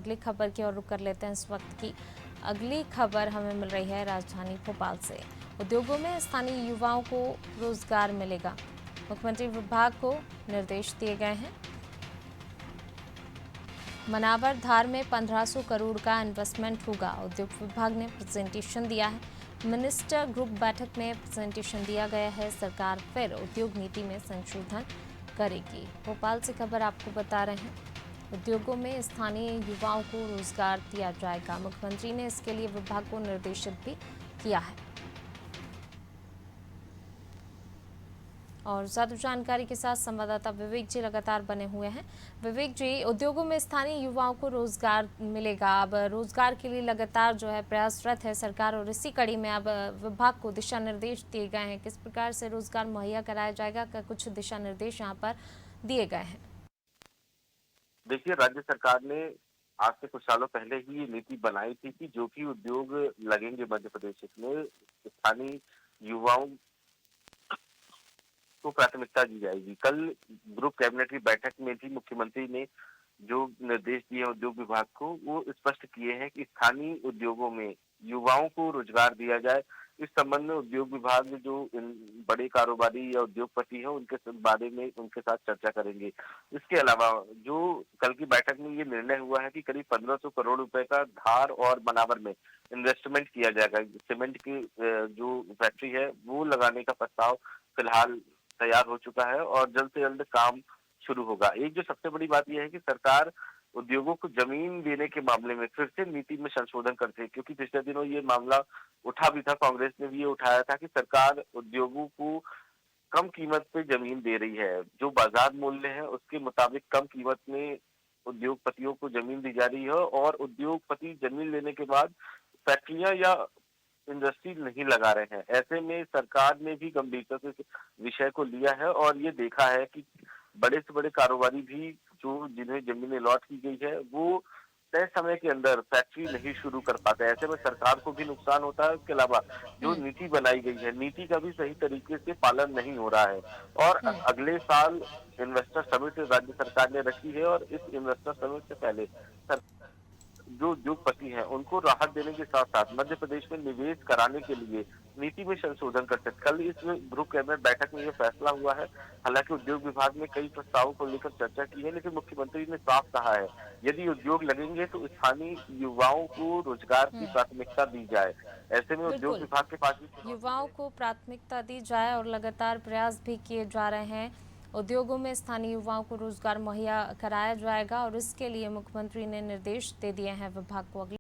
अगली खबर की ओर रुख कर लेते हैं। इस वक्त की अगली खबर हमें मिल रही है राजधानी भोपाल से। उद्योगों में स्थानीय युवाओं को रोजगार मिलेगा, मुख्यमंत्री विभाग को निर्देश दिए गए हैं। मनावर धार में 1500 करोड़ का इन्वेस्टमेंट होगा, उद्योग विभाग ने प्रेजेंटेशन दिया है। मिनिस्टर ग्रुप बैठक में प्रेजेंटेशन दिया गया है। सरकार फिर उद्योग नीति में संशोधन करेगी। भोपाल से खबर आपको बता रहे हैं, उद्योगों में स्थानीय युवाओं को रोजगार दिया जाएगा। मुख्यमंत्री ने इसके लिए विभाग को निर्देशित भी किया है। और ज्यादा जानकारी के साथ संवाददाता विवेक जी लगातार बने हुए हैं। विवेक जी, उद्योगों में स्थानीय युवाओं को रोजगार मिलेगा, अब रोजगार के लिए लगातार जो है प्रयासरत है सरकार, और इसी कड़ी में अब विभाग को दिशा निर्देश दिए गए हैं। किस प्रकार से रोजगार मुहैया कराया जाएगा, का कुछ दिशा निर्देश यहाँ पर दिए गए हैं? देखिए, राज्य सरकार ने आज से कुछ सालों पहले ही ये नीति बनाई थी कि जो भी उद्योग लगेंगे मध्य प्रदेश में, स्थानीय युवाओं को प्राथमिकता दी जाएगी। कल ग्रुप कैबिनेट की बैठक में भी मुख्यमंत्री ने जो निर्देश दिए हैं उद्योग विभाग को, वो स्पष्ट किए हैं कि स्थानीय उद्योगों में युवाओं को रोजगार दिया जाए। इस संबंध में उद्योग विभाग जो इन बड़े कारोबारी या उद्योगपति हैं उनके बारे में उनके साथ चर्चा करेंगे। इसके अलावा जो कल की बैठक में ये निर्णय हुआ है कि करीब 1500 करोड़ रुपए का धार और मनावर में इन्वेस्टमेंट किया जाएगा। सीमेंट की जो फैक्ट्री है वो लगाने का प्रस्ताव फिलहाल तैयार हो चुका है और जल्द से जल्द काम शुरू होगा। एक जो सबसे बड़ी बात यह है कि सरकार उद्योगों को जमीन देने के मामले में फिर से नीति में संशोधन करती है, क्योंकि पिछले दिनों ये मामला उठा भी था, कांग्रेस ने भी ये उठाया था कि सरकार उद्योगों को कम कीमत पे जमीन दे रही है। जो बाजार मूल्य है उसके मुताबिक कम कीमत में उद्योगपतियों को जमीन दी जा रही है और उद्योगपति जमीन लेने के बाद फैक्ट्रियां या इंडस्ट्री नहीं लगा रहे हैं। ऐसे में सरकार ने भी गंभीरता से इस विषय को लिया है और ये देखा है कि बड़े से बड़े कारोबारी भी जो जिन्हें जमीनें अलॉट की गई है वो तय समय के अंदर फैक्ट्री नहीं शुरू कर पाते। ऐसे में सरकार को भी नुकसान होता है। इसके अलावा जो हम्म। नीति बनाई गई है, नीति का भी सही तरीके से पालन नहीं हो रहा है। और अगले साल इन्वेस्टर समिट राज्य सरकार ने रखी है और इस इन्वेस्टर समिट से पहले जो उद्योगपति हैं उनको राहत देने के साथ साथ मध्य प्रदेश में निवेश कराने के लिए नीति में संशोधन कर सकते। कल इस ग्रुप कैबिनेट बैठक में यह फैसला हुआ है। हालांकि उद्योग विभाग ने कई प्रस्तावों को लेकर चर्चा की है, लेकिन मुख्यमंत्री ने साफ कहा है यदि उद्योग लगेंगे तो स्थानीय युवाओं को रोजगार की प्राथमिकता दी जाए। ऐसे में उद्योग बिल्कुल, विभाग के पास भी चुनौती युवाओं है। को प्राथमिकता दी जाए और लगातार प्रयास भी किए जा रहे हैं। उद्योगों में स्थानीय युवाओं को रोजगार मुहैया कराया जाएगा और इसके लिए मुख्यमंत्री ने निर्देश दे दिए हैं विभाग को। अगली